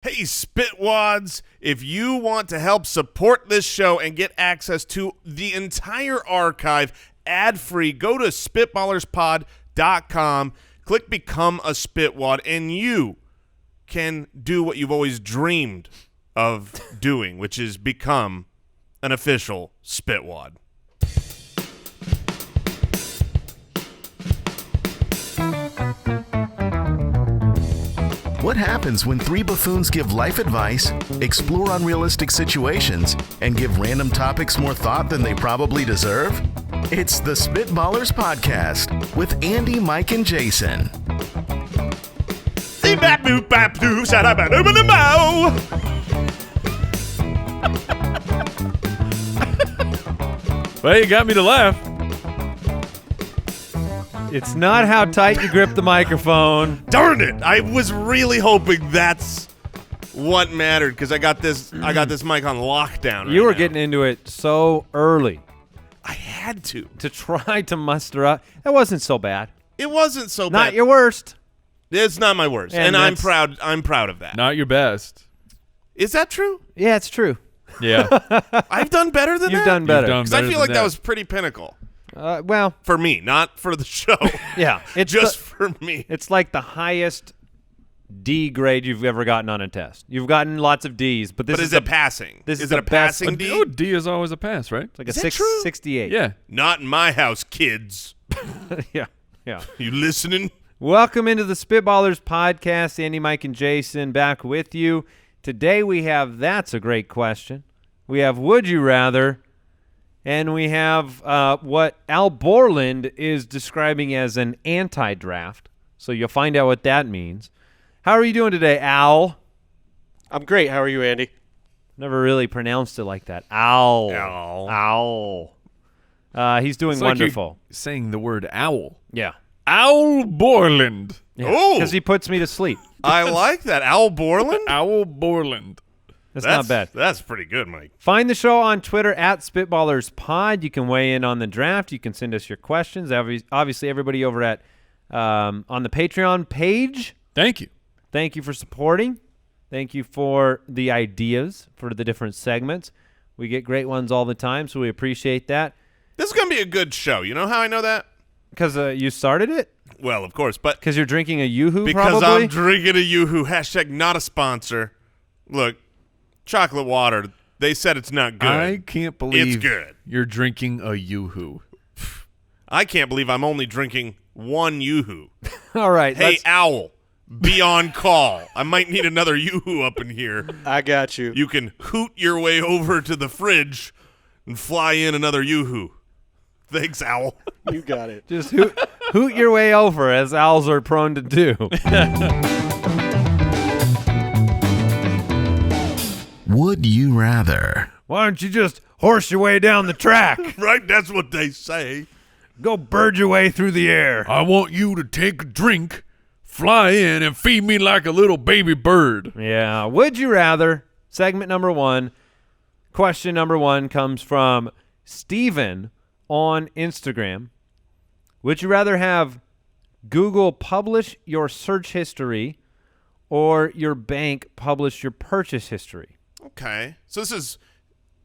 Hey, Spitwads, if you want to help support this show and get access to the entire archive ad-free, go to spitballerspod.com, click Become a Spitwad, and you can do what you've always dreamed of doing, which is become an official Spitwad. What happens when three buffoons give life advice, explore unrealistic situations, and give random topics more thought than they probably deserve? It's the Spitballers Podcast with Andy, Mike, and Jason. Well, you got me to laugh. It's not how tight you grip the microphone. Darn it! I was really hoping that's what mattered because I got this mic on lockdown. You right were now. getting into it so early I had to try to muster up. That wasn't so bad. It wasn't so bad. Not your worst. It's not my worst, and I'm proud. I'm proud of that. Not your best. Is that true? Yeah, it's true. Yeah. I've done better than You've that. done better. Because I feel like that was pretty pinnacle Well, for me, not for the show. yeah. It's just for me. It's like the highest D grade you've ever gotten on a test. You've gotten lots of D's, but this But is it passing? This is is it a the best- passing D? Oh, D is always a pass, right? It's like Is a that true? 68. Yeah. Not in my house, kids. Yeah. You listening? Welcome into the Spitballers Podcast. Andy, Mike, and Jason back with you. Today we have That's a Great Question. We have Would You Rather. And we have what Al Borland is describing as an anti-draft. So you'll find out what that means. How are you doing today, Al? I'm great. How are you, Andy? Never really pronounced it like that. Al. Owl. Al. He's doing It's like wonderful. you're saying the word owl. Yeah. Owl Borland. Oh. Because he puts me to sleep. I like that. Al Borland? Owl Borland. That's not bad. That's pretty good, Mike. Find the show on Twitter at SpitballersPod. You can weigh in on the draft. You can send us your questions. Obviously, everybody over at on the Patreon page, Thank you. thank you for supporting. Thank you for the ideas for the different segments. We get great ones all the time, so we appreciate that. This is going to be a good show. You know how I know that? Because you started it? Well, of course, but Because you're drinking a Yoo-Hoo, because probably? I'm drinking a Yoo-Hoo. # not a sponsor. Look, chocolate water. They said it's not good. I can't believe It's good. you're drinking a Yoo-Hoo. I can't believe I'm only drinking one Yoo-Hoo. All right. Hey, let's- Owl, be on call. I might need another Yoo-Hoo up in here. I got you. You can hoot your way over to the fridge and fly in another Yoo-Hoo. Thanks, Owl. You got it. just hoot your way over, as owls are prone to do. Would you rather? Why don't you just horse your way down the track? Right? That's what they say. Go bird your way through the air. I want you to take a drink, fly in, and feed me like a little baby bird. Yeah. Would you rather? Segment number 1. Question number 1 comes from Steven on Instagram. Would you rather have Google publish your search history or your bank publish your purchase history? Okay. So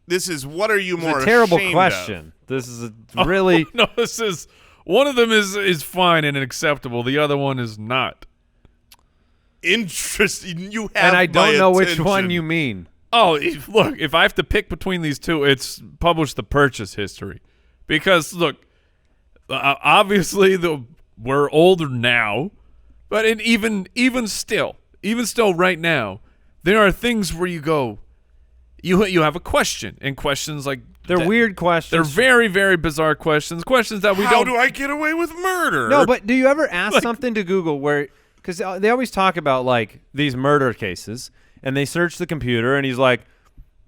this is what are you more It's a terrible ashamed question. This is a really No, this is one of them is fine and acceptable. The other one is not. Interesting. You have and I don't my know which attention. one you mean. Oh, look, if I have to pick between these two, it's publish the purchase history. Because, look, obviously we're older now, but even still right now, there are things where you go, you have a question, and questions like They're that- weird questions. They're very, very bizarre questions that we How don't. do I get away with murder? No, but do you ever ask something to Google where – because they always talk about, like, these murder cases, and they search the computer, and he's like,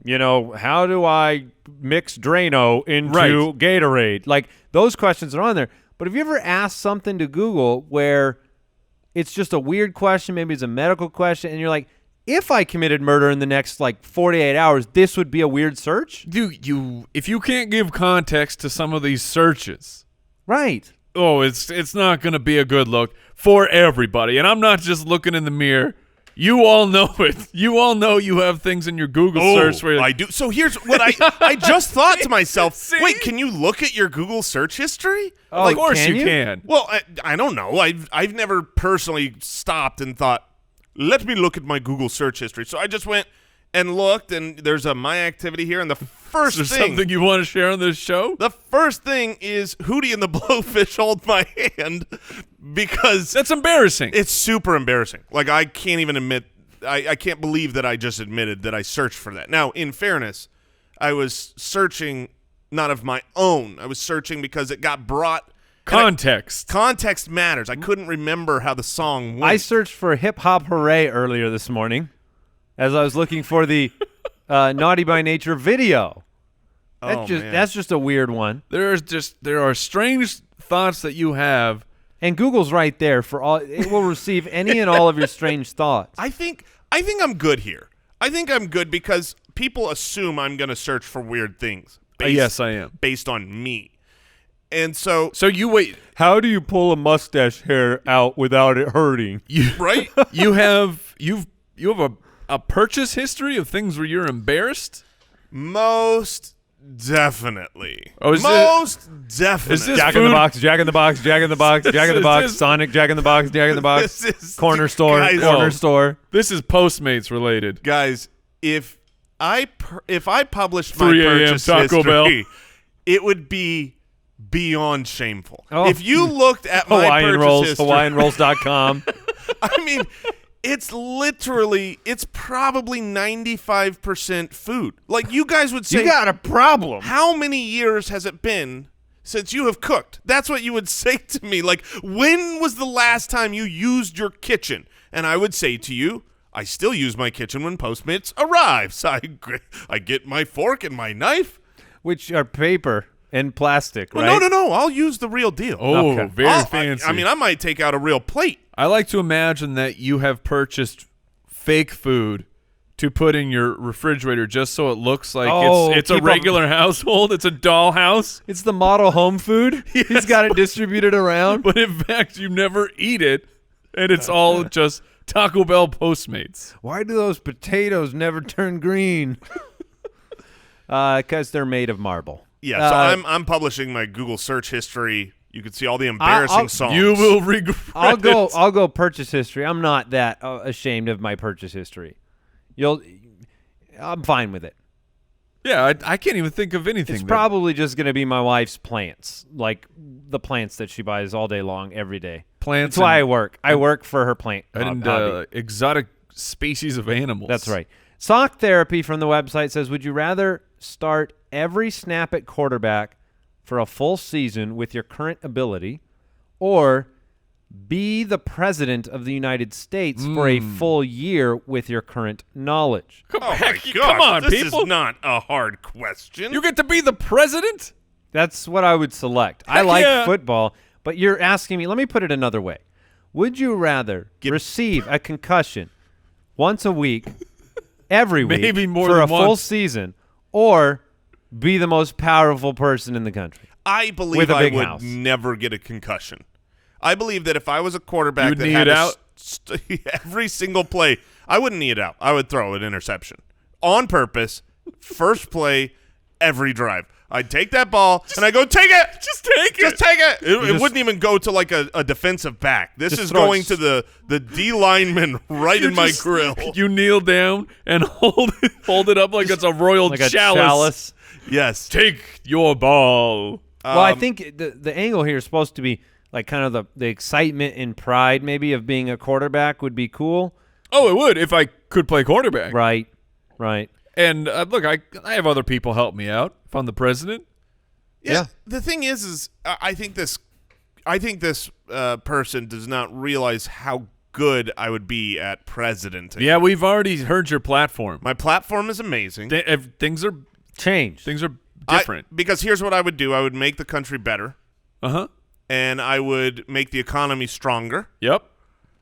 you know, how do I mix Drano into Right. Gatorade? Like, those questions are on there. But have you ever asked something to Google where it's just a weird question, maybe it's a medical question, and you're like, if I committed murder in the next, like, 48 hours, this would be a weird search? If you can't give context to some of these searches, Right. it's not going to be a good look for everybody. And I'm not just looking in the mirror You all know it. You all know you have things in your Google search where I do. So here's what I just thought to myself. See? Wait, can you look at your Google search history? of course can you you? can. Well, I don't know. I've never personally stopped and thought, let me look at my Google search history. So I just went and looked, and there's a My Activity here, and the first Is there thing, something you want to share on this show? the first thing is Hootie and the Blowfish hold my hand because That's embarrassing. it's super embarrassing. Like, I can't even admit, I can't believe that I just admitted that I searched for that. Now, in fairness, I was searching not of my own. I was searching because it got brought. Context. Context matters. I couldn't remember how the song went. I searched for Hip Hop Hooray earlier this morning as I was looking for the Naughty by Nature video. Man. That's just a weird one. There are strange thoughts that you have. And Google's right there for all. It will receive any and all of your strange thoughts. I think I'm good here. I think I'm good because people assume I'm going to search for weird things. Yes, I am. Based on me. And so So you wait. How do you pull a mustache hair out without it hurting? right? You have a purchase history of things where you're embarrassed. Most definitely. Oh, is Most definitely. is this Jack in the food- Box, Jack in the Box, Jack in the Box, Jack in the Box, This- Sonic, Jack in the Box, Jack in the Box, This is- corner store, guys, corner oh. store. This is Postmates related. Guys, if I published my 3 a.m. purchase Taco history, it would be beyond shameful. Oh. If you looked at my Hawaiian purchase Rolls, history, HawaiianRolls.com. I mean, it's probably 95% food. Like, you guys would say, You got a problem. how many years has it been since you have cooked? That's what you would say to me. Like, when was the last time you used your kitchen? And I would say to you, I still use my kitchen when Postmates arrives. I get my fork and my knife. Which are paper and plastic, Well, right? no. I'll use the real deal. Oh, Okay. very fancy. I mean, I might take out a real plate. I like to imagine that you have purchased fake food to put in your refrigerator just so it looks like it's a keep 'em- regular household. It's a doll house. It's the model home food. He's got it distributed around. But in fact, you never eat it, and it's all just Taco Bell Postmates. Why do those potatoes never turn green? Because they're made of marble. Yeah, so I'm publishing my Google search history. You can see all the embarrassing songs. You will regret I'll go. it. I'll go purchase history. I'm not that ashamed of my purchase history. I'm fine with it. Yeah, I can't even think of anything. It's that- probably just going to be my wife's plants, like the plants that she buys all day long, every day. plants. That's why I and- work. I work for her plant and hobby. exotic species of animals. That's right. Sock Therapy from the website says, would you rather start every snap at quarterback for a full season with your current ability or be the president of the United States for a full year with your current knowledge? Come, Oh, heck, my come gosh, on, this people. is not a hard question. You get to be the president? That's what I would select. I Heck like yeah. football, but you're asking me, let me put it another way. Would you rather receive a concussion once a week, every week, Maybe more for than a full once. season, or be the most powerful person in the country? I believe With a I big would house. never get a concussion. I believe that if I was a quarterback You'd that knee had it to out? every single play, I wouldn't knee it out. I would throw an interception on purpose, first play, every drive. I'd take that ball and I go, take it. Just take it. Just take it. It just- wouldn't even go to like a defensive back. This Just is throw it going to the D lineman right in my just- grill. You kneel down and hold it up like it's a royal Like a chalice. chalice. Yes. Take your ball. Well, I think the angle here is supposed to be like kind of the excitement and pride maybe of being a quarterback would be cool. Oh, it would if I could play quarterback. Right. And look, I have other people help me out if I'm the president. Yeah. The thing is I think this person does not realize how good I would be at presidenting. Yeah, we've already heard your platform. My platform is amazing. Things are Change. different. Because here's what I would do. I would make the country better, Uh-huh. and I would make the economy stronger. Yep.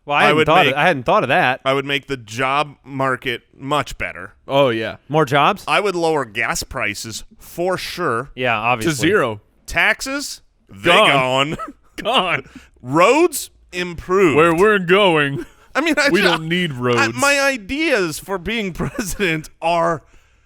Well, I would make- I hadn't thought of that. I would make the job market much better. Oh, yeah. More jobs? I would lower gas prices for sure. Yeah, obviously. To zero. Taxes, they Gone. gone. God. Roads, improve. Where we're going. I mean, We don't need roads. my ideas for being president are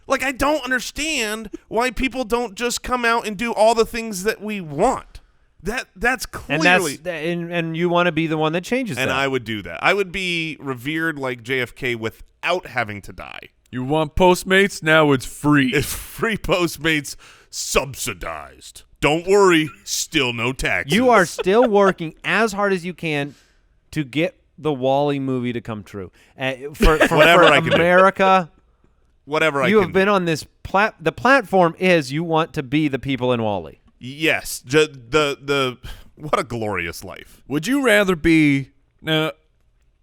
like, I don't understand why people don't just come out and do all the things that we want. That's clearly, and you want to be the one that changes and that. I would do that. I would be revered like JFK without having to die. You want Postmates? Now it's free. If free Postmates subsidized. Don't worry, still no taxes. You are still working as hard as you can to get the Wall-E movie to come true. For Whatever I can do. America, whatever I you can have been on this the platform is you want to be the people in Wall-E. Yes, the what a glorious life. Would you rather be now?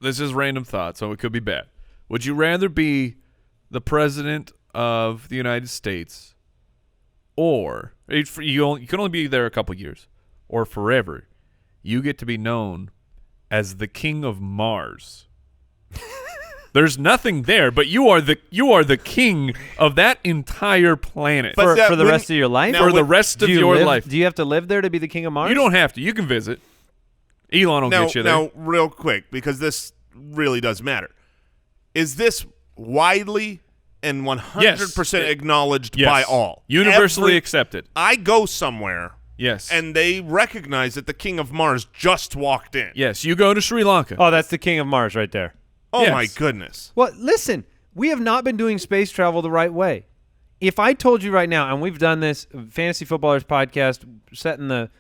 This is random thought, so it could be bad. Would you rather be the president of the United States, or you can only be there a couple years, or forever? You get to be known as the King of Mars. There's nothing there, but you are the king of that entire planet But For the rest of your life? now for the rest of your life. Do you have to live there to be the king of Mars? You don't have to. You can visit. Elon will get you there. Now, real quick, because this really does matter. Is this widely and 100% acknowledged Yes. by all? Universally accepted. I go somewhere, Yes. and they recognize that the King of Mars just walked in. yes, you go to Sri Lanka. Oh, that's the king of Mars right there. Oh, Yes. my goodness. Well, listen, we have not been doing space travel the right way. If I told you right now, and we've done this Fantasy Footballers podcast, set in the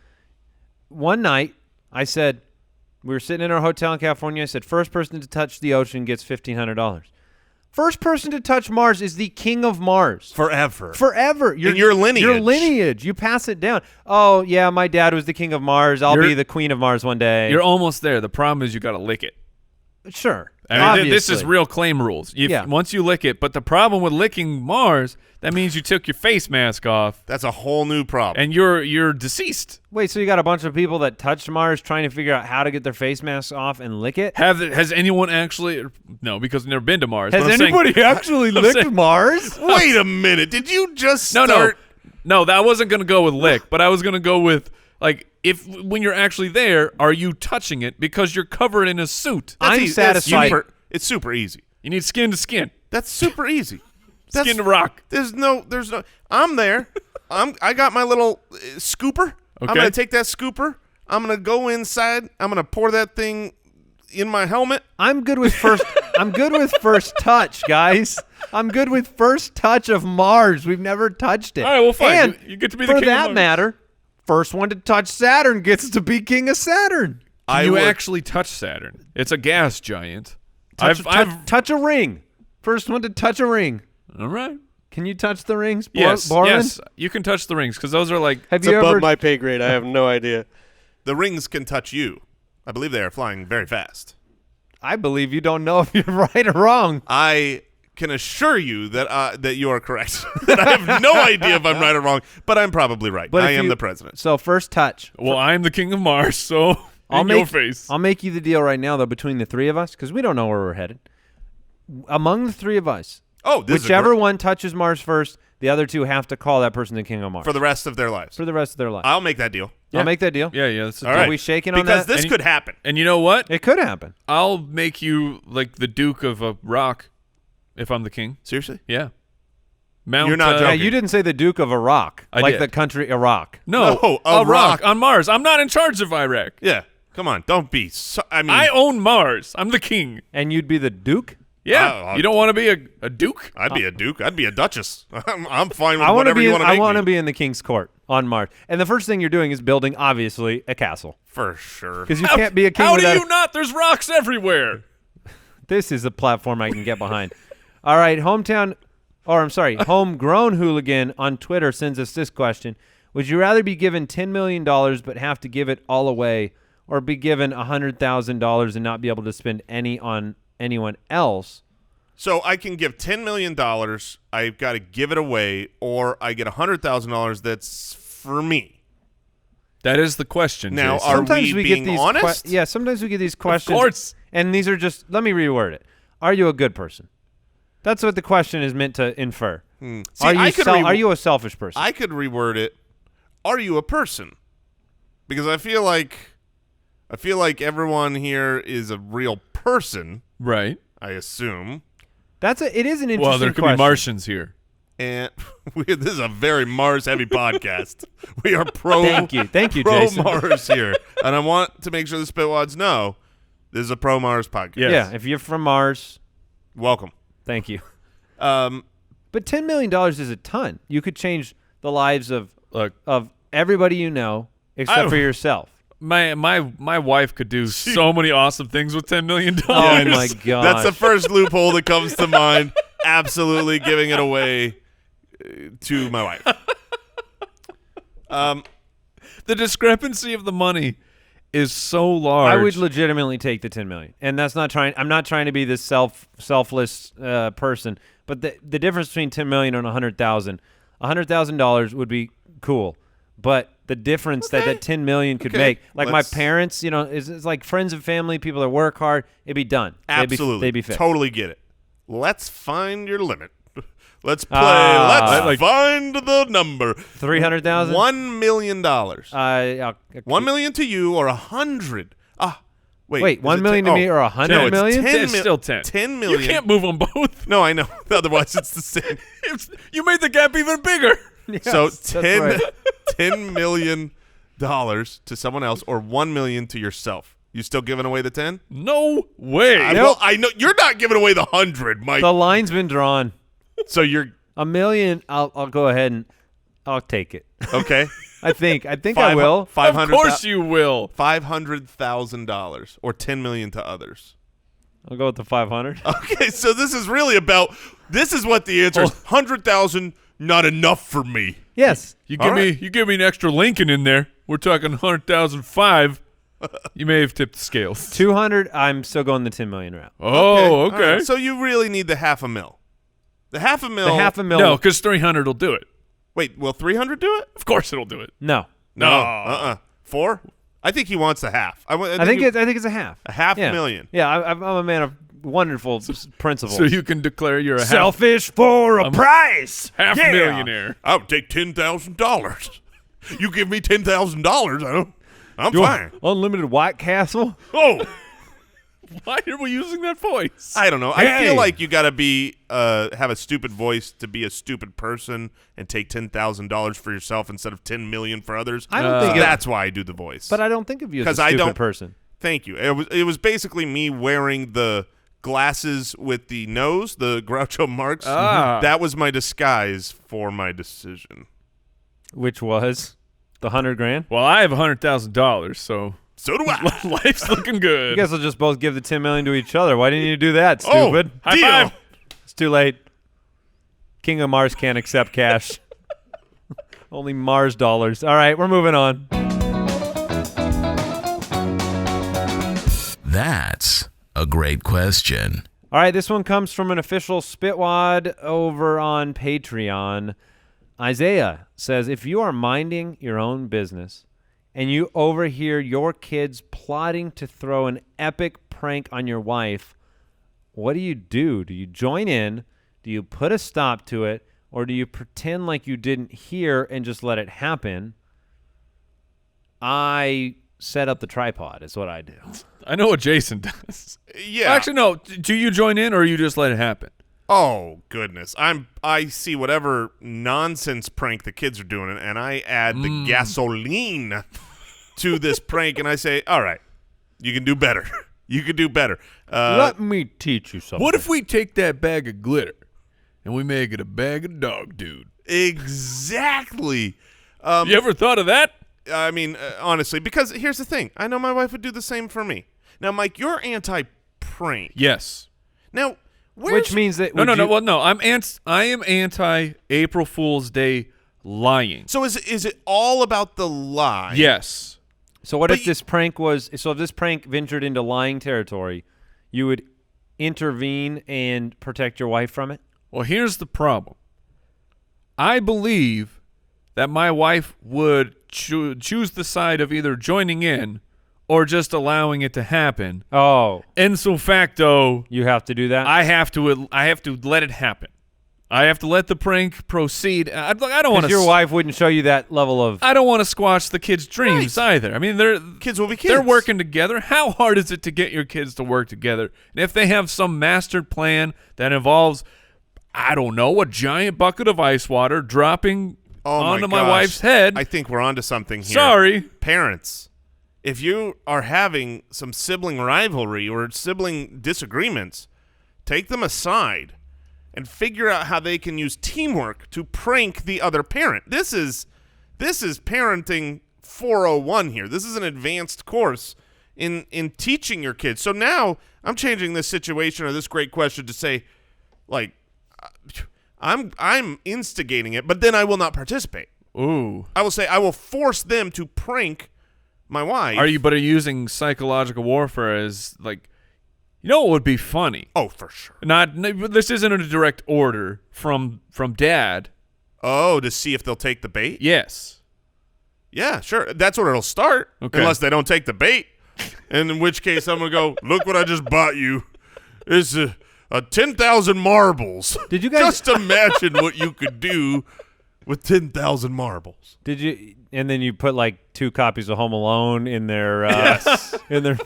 one night, I said, we were sitting in our hotel in California. I said, first person to touch the ocean gets $1,500. First person to touch Mars is the king of Mars. Forever. Forever. In your lineage. Your lineage. You pass it down. Oh, yeah, my dad was the king of Mars. I'll You're- be the queen of Mars one day. You're almost there. The problem is you got to lick it. Sure. I mean, this is Obviously. real claim rules. Yeah. Once you lick it, but the problem with licking Mars, that means you took your face mask off That's a whole new problem. and you're deceased. Wait, so you got a bunch of people that touched Mars trying to figure out how to get their face masks off and lick it? Has anyone actually? No, because I've never been to Mars. Has but I'm saying- anybody actually I'm licked saying- Mars? Wait a minute. Did you just No, start? no, that wasn't going to go with lick, but I was going to go with like if when you're actually there, are you touching it because you're covered in a suit? That's I'm easy. That's satisfied. It's super easy. You need skin to skin, That's super easy. That's, skin to rock. There's no. I'm there. I got my little scooper. I'm Okay. gonna take that scooper. I'm gonna go inside. I'm gonna pour that thing in my helmet. I'm good with first. I'm good with first touch, guys. I'm good with first touch of Mars. We've never touched it. All right, well, fine. And You get to be the for king of that Mars. matter, first one to touch Saturn gets to be king of Saturn. Can I you would- actually touch Saturn? It's a gas giant. Touch a ring. First one to touch a ring. All right. Can you touch the rings? Yes, Borland? yes, you can touch the rings because those are like. Have It's you above ever? my pay grade. I have no idea. The rings can touch you. I believe they are flying very fast. I believe you don't know if you're right or wrong. I can assure you that that you are correct. That I have no idea if I'm right or wrong, but I'm probably right. But I if am you- the president. So first touch. Well, I'm the king of Mars, so in your face. I'll make you the deal right now, though, between the three of us, because we don't know where we're headed. Among the three of us, Oh, this whichever is one touches Mars first, the other two have to call that person the king of Mars for the rest of their lives. for the rest of their life. I'll make that deal. I'll make that deal. Yeah, that's a All deal. right. we shaking on because that? this And could happen. And you know what? It could happen. I'll make you like the Duke of a rock if I'm the king. Seriously? Yeah. Mount, You're not Yeah, joking. you didn't say the Duke of Iraq, I like did. the country Iraq. No, No, a a rock rock. on Mars. I'm not in charge of Iraq. Yeah. Come on. Don't be. I mean, I own Mars. I'm the king. And you'd be the Duke? Yeah. I- you don't want to be a duke? I'd be a duke. I'd be a duchess. I'm fine with I want to whatever be. you In, want to I make want to me. be in the king's court on Mars. And the first thing you're doing is building, obviously, a castle, For sure. because you can't be a king How do without. you not? There's rocks everywhere. This is a platform I can get behind. All right, homegrown hooligan on Twitter sends us this question: would you rather be given $10 million but have to give it all away, or be given $100,000 and not be able to spend any on anyone else? So I can give $10 million. I've got to give it away, or I get $100,000 that's for me. That is the question. Now, Jason. are Sometimes we get being these honest? yeah, sometimes we get these questions. Of course. And these are just, let me reword it. Are you a good person? That's what the question is meant to infer. See, Are you I could are you a selfish person? I could reword it. Are you a person? Because I feel like everyone here is a real person, Right. I assume. It is an interesting Well, there could question. be Martians here. And this is a very Mars-heavy podcast. We are pro Thank you, Jason. Mars here. And I want to make sure the Spitwads know this is a pro-Mars podcast. Yes. Yeah, if you're from Mars, Welcome. thank you. Um, But $10 million is a ton. You could change the lives of Look, everybody you know except for yourself. my wife could do so many awesome things with $10 million. Oh, my God. That's the first loophole that comes to mind. Absolutely giving it away to my wife. The discrepancy of the money is so large. I would legitimately take the $10 million, and that's not trying. I'm not trying to be this selfless person, but the difference between $10 million and $100,000 would be cool, but the difference that $10 million could make, like my parents, is like friends and family, people that work hard, it'd be done. Absolutely. they'd be fixed. Totally get it. Let's find your limit. Let's play. Ah. Find the number. 300,000. $1 million. $1 $1 million to you or 100. Wait. $1 million to me or $100 million? It's still 10. 10 million. You can't move them both. No, I know. Otherwise, it's the same. You made the gap even bigger. Yes, So that's 10, right. $10 million to someone else or $1 million to yourself. You still giving away the 10? No way. Well, I know you're not giving away the 100, Mike. The line's been drawn. So you're $1 million. I'll go ahead and I'll take it. okay. I think I will. Of course you will. $500,000 or $10 million to others. I'll go with the 500. Okay, so this is really about. This is what the answer is. 100,000, not enough for me. Yes. You All give me an extra Lincoln in there. We're talking 100,005. You may have tipped the scales. 200. I'm still going the 10 million route. Oh, okay. All right. So you really need the $500,000. The $500,000. The half a mil. No, because 300 will do it. Wait, will 300 do it? Of course it'll do it. No. No. 4? I think he wants a half. I think it's a half. a half Yeah. million. Yeah, I'm a man of wonderful principles. So you can declare you're a selfish for a price. half Yeah. millionaire. I would take $10,000. You give me $10,000, I'm You fine. want unlimited White Castle? Oh, Why are we using that voice? I don't know. I Hey. feel like you got to be have a stupid voice to be a stupid person and take $10,000 for yourself instead of $10 million for others. I don't think that's why I do the voice. But I don't think of you as 'Cause a I stupid don't- person. Thank you. It was basically me wearing the glasses with the nose, the Groucho Marx. Ah. That was my disguise for my decision. Which was the $100,000. Well, I have $100,000, so So do I. life's looking good. You guys will just both give the 10 million to each other. Why didn't you do that, Oh, stupid? High deal. five. It's too late. King of Mars can't accept cash. Only Mars dollars. All right, we're moving on. That's a great question. All right, this one comes from an official Spitwad over on Patreon. Isaiah says, if you are minding your own business and you overhear your kids plotting to throw an epic prank on your wife, what do? Do you join in? Do you put a stop to it? Or do you pretend like you didn't hear and just let it happen? I set up the tripod is what I do. I know what Jason does. Yeah. Actually, no. Do you join in or you just let it happen? Oh goodness. I see whatever nonsense prank the kids are doing and I add the gasoline to this prank and I say, "All right. You can do better. You can do better." Let me teach you something. What if we take that bag of glitter and we make it a bag of dog dude? Exactly. You ever thought of that? I mean, honestly, because here's the thing. I know my wife would do the same for me. Now, Mike, you're anti-prank. Yes. Now, Which means that No. you- Well, no. I am anti April Fool's Day lying. So is it all about the lie? Yes. So what But if this prank was? So if this prank ventured into lying territory, you would intervene and protect your wife from it. Well, here's the problem. I believe that my wife would choose the side of either joining in or just allowing it to happen. Oh, Ipso facto, you have to do that. I have to let it happen. I have to let the prank proceed. I don't want Because your wife wouldn't show you that level of. I don't want to squash the kids' dreams either. I mean, Kids will be kids. They're working together. How hard is it to get your kids to work together? And if they have some mastered plan that involves, I don't know, a giant bucket of ice water dropping onto my wife's head. I think we're onto something here. Sorry. Parents, if you are having some sibling rivalry or sibling disagreements, take them aside and figure out how they can use teamwork to prank the other parent. This is parenting 401 here. This is an advanced course in teaching your kids. So now I'm changing this situation or this great question to say, like, I'm instigating it, but then I will not participate. Ooh. I will say I will force them to prank my wife. Are you using psychological warfare as, like, you know what would be funny? Oh, for sure. This isn't a direct order from Dad. Oh, to see if they'll take the bait? Yes. Yeah, sure. That's where it'll start, Okay. unless they don't take the bait. And in which case I'm going to go, look what I just bought you. It's a 10,000 marbles. Did you guys just imagine what you could do with 10,000 marbles? Did you? And then you put like 2 copies of Home Alone in their. Yes. In their.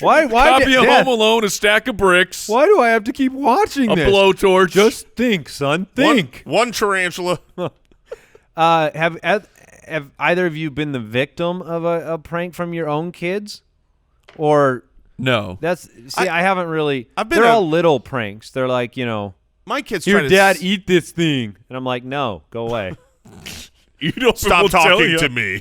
Why? Copy of Dad, Home Alone, a stack of bricks, Why do I have to keep watching a this? blowtorch. Just think, son. Think. One tarantula. Have either of you been the victim of a prank from your own kids, or no. I haven't really. I've been they're a- all little pranks. They're like, My kids try your to dad eat this thing, and I'm like, no, go away. You don't stop tell talking you. to me.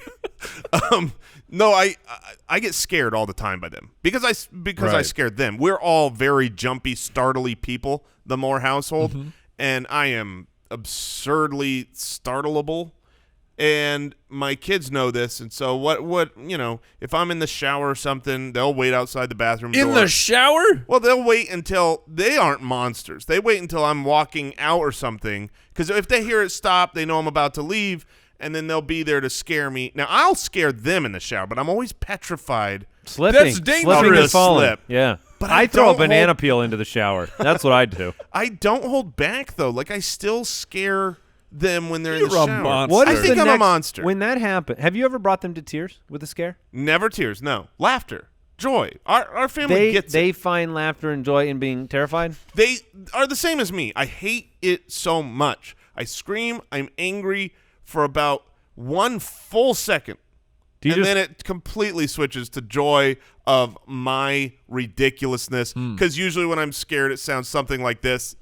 No, I get scared all the time by them because I Right. scared them. We're all very jumpy, startly people, the Moore household, and I am absurdly startleable. And my kids know this, and so what if I'm in the shower or something, they'll wait outside the bathroom door. In the shower? Well, they'll wait until they aren't monsters. They wait until I'm walking out or something, because if they hear it stop, they know I'm about to leave, and then they'll be there to scare me. Now, I'll scare them in the shower, but I'm always petrified. Slipping. That's Slipping dangerous. and falling. Slip. Yeah. But I I throw a don't banana hold- peel into the shower. That's what I do. I don't hold back, though. Like, I still scare them when they're in You're the a shower. monster. What I is think the I'm a next- monster. When that happened, have you ever brought them to tears with a scare? Never tears, no. Laughter, joy. Our family gets it. They find laughter and joy in being terrified. They are the same as me. I hate it so much. I scream. I'm angry for about 1 full second. And then it completely switches to joy of my ridiculousness. Because usually when I'm scared, it sounds something like this.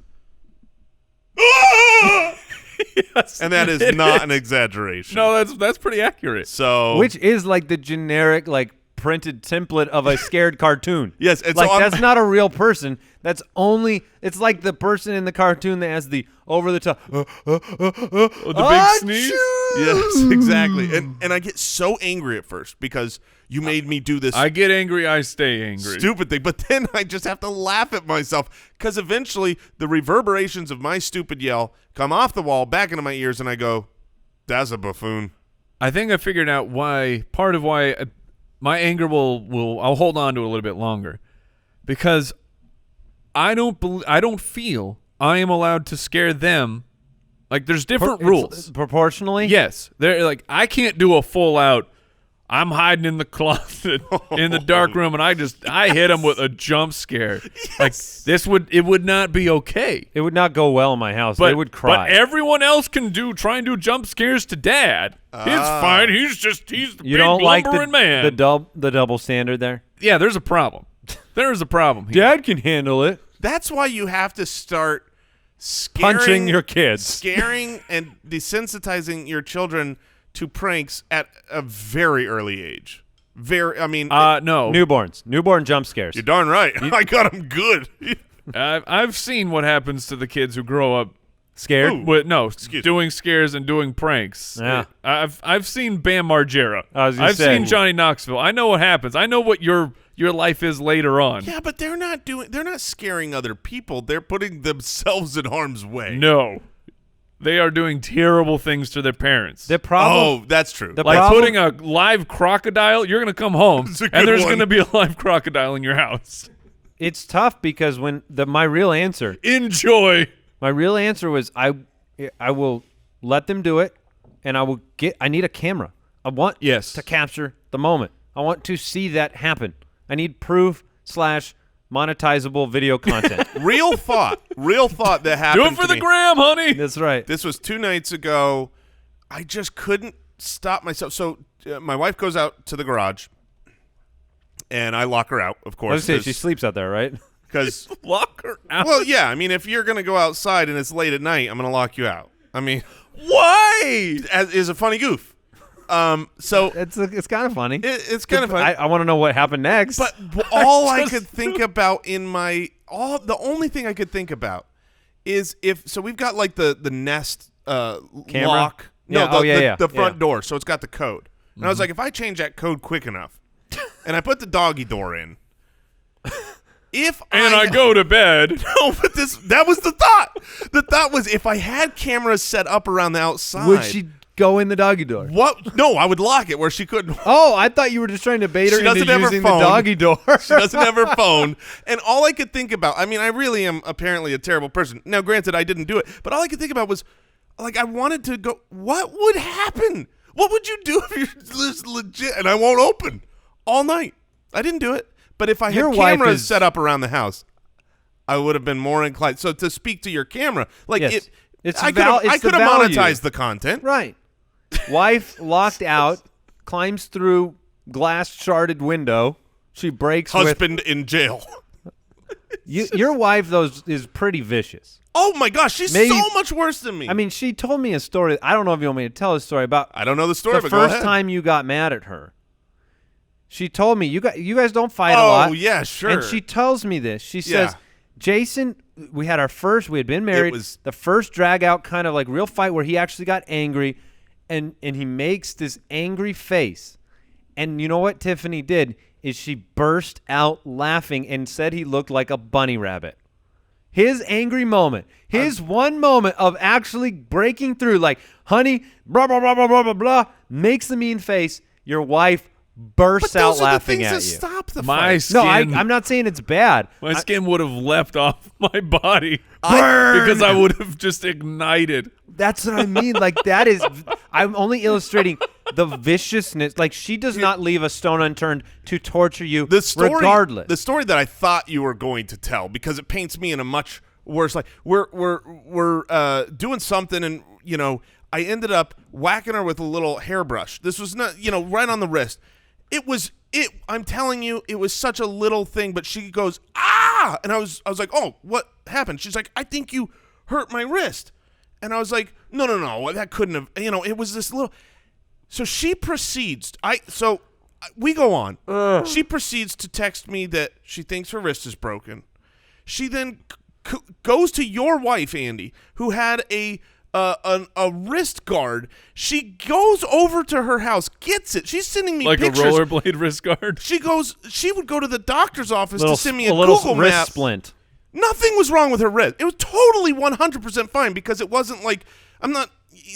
Yes. And that is not an exaggeration. No, that's pretty accurate. So Which is like the generic, like printed template of a scared cartoon. Yes, and like so I'm- that's not a real person. That's only. It's like the person in the cartoon that has the over the top. The big sneeze. yes, exactly. And I get so angry at first because you made me do this I get angry, I stay angry. stupid thing, but then I just have to laugh at myself because eventually the reverberations of my stupid yell come off the wall back into my ears, and I go, "That's a buffoon." I think I figured out part of why my anger I'll hold on to it a little bit longer, because I don't feel I am allowed to scare them. Like, there's different rules. Proportionally. Yes, they're like, I can't do a full out. I'm hiding in the closet in the dark room, and I hit them with a jump scare. Like, it would not be okay. It would not go well in my house. They would cry. But everyone else can try and do jump scares to Dad. It's fine. He's the you big don't like lumbering man. the double standard there. Yeah, there's a problem. There is a problem here. Dad can handle it. That's why you have to start scaring, Punching your kids. scaring and desensitizing your children to pranks at a very early age. No. Newborn jump scares. You're darn right. I got them good. I've seen what happens to the kids who grow up Scared? Ooh. doing scares and doing pranks. Yeah. I've seen Bam Margera. I've seen Johnny Knoxville. I know what happens. I know what your life is later on. Yeah, but they're not scaring other people. They're putting themselves in harm's way. No. They are doing terrible things to their parents. The problem. Oh, that's true. The Like problem- putting a live crocodile, you're going to come home, That's a and good there's one. going to be a live crocodile in your house. It's tough because my real answer. Enjoy. My real answer was I will let them do it, and I need a camera. I want Yes. to capture the moment. I want to see that happen. I need proof / monetizable video content. Real thought that happened. Do it for to the me. gram, honey. That's right. This was 2 nights ago. I just couldn't stop myself. So my wife goes out to the garage, and I lock her out, of I was course. saying she sleeps out there, right? Because, Lock her out. well, yeah. I mean, if you're going to go outside and it's late at night, I'm going to lock you out. I mean, Why? is a funny goof. So It's kind of funny. it's kind of funny. I want to know what happened next. But all I could think about the only thing I could think about is so we've got like the Nest Camera? lock. No, Yeah. the front door. So it's got the code. And I was like, if I change that code quick enough, and I put the doggy door in, I go to bed. no, but that was the thought. The thought was if I had cameras set up around the outside, would she go in the doggy door? What? No, I would lock it where she couldn't. Oh, I thought you were just trying to bait her She doesn't into have her using the phone. doggy door. She doesn't have her phone. And all I could think about, I mean, I really am apparently a terrible person. Now, granted, I didn't do it, but all I could think about was, like, I wanted to go, what would happen? What would you do if you're legit and I won't open all night? I didn't do it. But if I Your had wife cameras is- set up around the house, I would have been more inclined. So to speak to your camera, like Yes. It's I it's could the have value. monetized the content. Right. Wife locked out, climbs through glass sharded window. She breaks Husband in jail. with your wife. Though is pretty vicious. Oh my gosh, she's Maybe- so much worse than me. I mean, she told me a story. I don't know if you want me to tell a story about I don't know the story, the but go first ahead. time you got mad at her. She told me you guys don't fight a lot. Oh yeah, sure. And she tells me this. She says, Yeah. Jason, we had been married. was- the first drag out kind of like real fight where he actually got angry and he makes this angry face. And you know what Tiffany did is she burst out laughing and said he looked like a bunny rabbit. His angry moment, his one moment of actually breaking through, like, honey, blah, blah, blah, blah, blah, blah, blah, makes the mean face. Your wife bursts But out those are laughing the at things you. that stop the My fight. skin. No, I'm not saying it's bad. My skin would have left off my body because I would have just ignited. That's what I mean. Like, that is, I'm only illustrating the viciousness. Like, she does not leave a stone unturned to torture you The story, regardless. the story that I thought you were going to tell, because it paints me in a much worse light. We're doing something, and I ended up whacking her with a little hairbrush. This was not, right on the wrist. I'm telling you, it was such a little thing, but she goes, ah, and I was like, oh, what happened? She's like, I think you hurt my wrist, and I was like, no, that couldn't have. It was this little. So she proceeds. We go on. She proceeds to text me that she thinks her wrist is broken. She then goes to your wife, Andy, who had a wrist guard. She goes over to her house, gets it. She's sending me Like pictures. a rollerblade wrist guard. She would go to the doctor's office to send me a little Google wrist map. splint. Nothing was wrong with her wrist. It was totally 100% fine because it wasn't like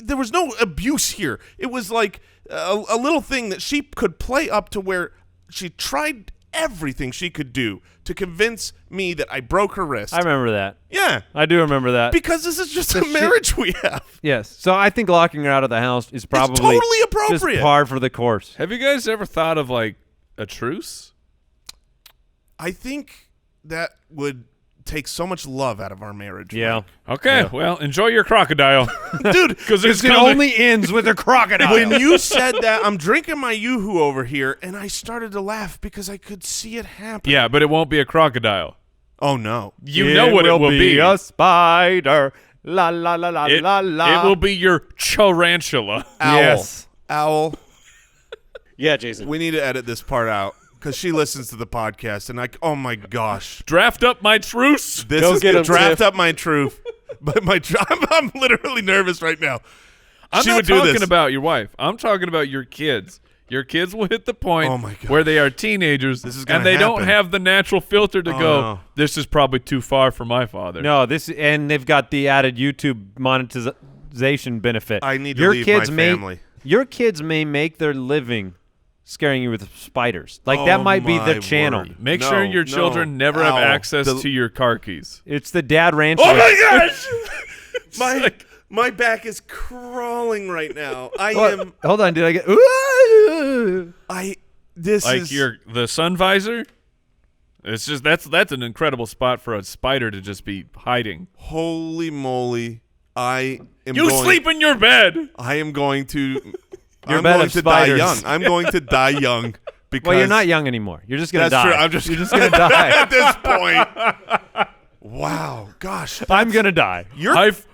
there was no abuse here. It was like a little thing that she could play up to where she tried everything she could do to convince me that I broke her wrist. I remember that. Yeah. I do remember that. Because this is just a marriage we have. Yes. So I think locking her out of the house is probably totally appropriate. just par for the course. Have you guys ever thought of like a truce? I think that would take so much love out of our marriage. Yeah. Okay, well, enjoy your crocodile. Dude, Because it's It coming. only ends with a crocodile. when you said that, I'm drinking my Yoo-Hoo over here, and I started to laugh because I could see it happen. Yeah, but it won't be a crocodile. Oh, no. You know what it will be. a spider. La la la la la la. It will be your tarantula. Owl. Yes. Owl. Yeah, Jason. We need to edit this part out because she listens to the podcast, and oh my gosh. Draft up my truce. This Go is get the him, draft Tiff. up my truth. But I'm literally nervous right now. I'm She not would do talking this. about your wife. I'm talking about your kids. Your kids will hit the point Oh my gosh. where they are teenagers This is gonna and they don't happen. have the natural filter to Oh, go, no. this is probably too far for my father. No, and they've got the added YouTube monetization benefit. I need to leave my family. Your kids may make their living scaring you with spiders. Like that might be the my channel. word. Make No, sure your no. children never have Ow. access to your car keys. It's the Dad Rancher. Oh my gosh! my back is crawling right now. Hold on, did I get? This Like is the sun visor. It's just that's an incredible spot for a spider to just be hiding. holy moly! I am. You going, sleep in your bed. I am going to. Your I'm bed going of to die spiders. young. I'm going to die young because. Well, you're not young anymore. You're just gonna That's die. true. I'm just. You're just gonna die. At this point. Wow. Gosh. I'm gonna die.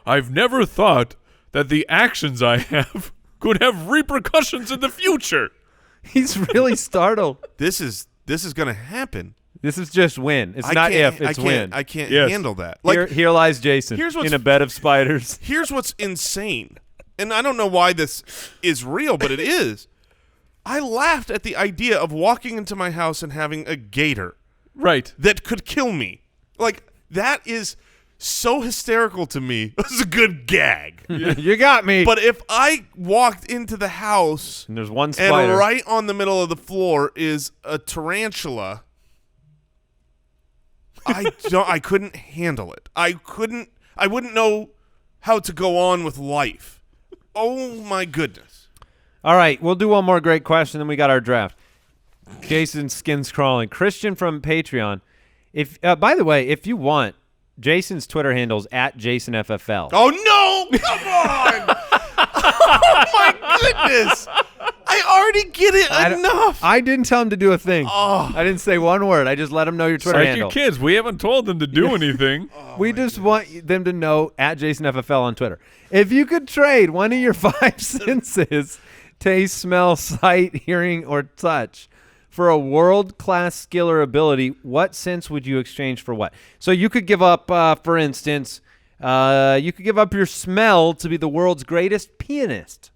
I've never thought that the actions I have could have repercussions in the future. He's really startled. This is going to happen. This is just when. It's I not can't- if. It's I when. can't Yes. handle that. Here lies Jason here's what's- in a bed of spiders. Here's what's insane, and I don't know why this is real, but it is. I laughed at the idea of walking into my house and having a gator Right. that could kill me. Like, that is so hysterical to me. This is a good gag. You got me. But if I walked into the house and there's one spider. and right on the middle of the floor is a tarantula, I couldn't handle it. I wouldn't know how to go on with life. Oh my goodness. All right, we'll do one more great question, then we got our draft. Jason's skin's crawling. Christian from Patreon. If by the way, if you want, Jason's Twitter handle's @JasonFFL. Oh no! Come on! Oh my goodness! I already get it enough. I didn't tell him to do a thing. Oh. I didn't say one word. I just let him know your Twitter Like handle. your kids, we haven't told them to do anything. We just want them to know @JasonFFL on Twitter. If you could trade one of your 5 senses, taste, smell, sight, hearing, or touch, for a world-class skill or ability, what sense would you exchange for what? So you could give up, for instance, you could give up your smell to be the world's greatest pianist.